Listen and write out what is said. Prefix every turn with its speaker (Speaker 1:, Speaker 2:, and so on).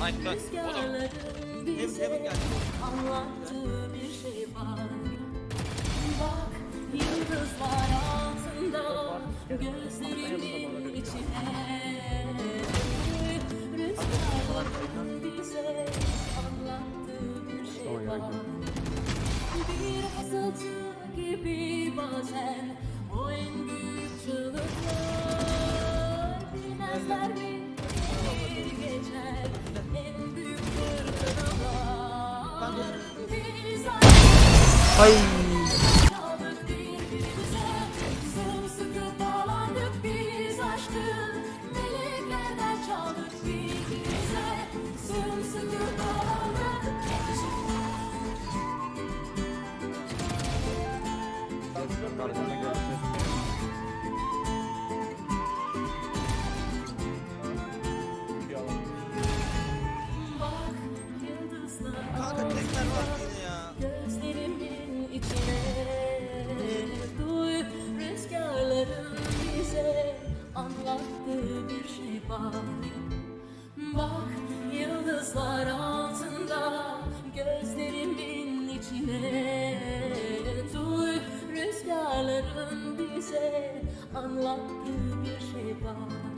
Speaker 1: Rüzgarların bize anlattığı bir şey var. Bak yıldızlar altında gözlerimin içine. Rüzgarların bize anlattığı bir şey var. Bir fısıltı gibi bazen o en büyük çığlıklar. Bilmezler mi bir geçer en büyük fırtınalar. Biz çaldık birbirimize, sımsıkı bağlandık biz aşkın. Meleklerden çaldık birbirimize, sımsıkı bağlandık.
Speaker 2: Karşına geldi.
Speaker 1: Bak yıldızlar
Speaker 3: Kanka tekrar var yine ya.
Speaker 1: gözlerimin içine. Duy rüzgarların bize anlattığı bir şey var. Bak yıldızlar altında gözlerimin içine. Duy rüzgarların bize anlattığı bir şey var.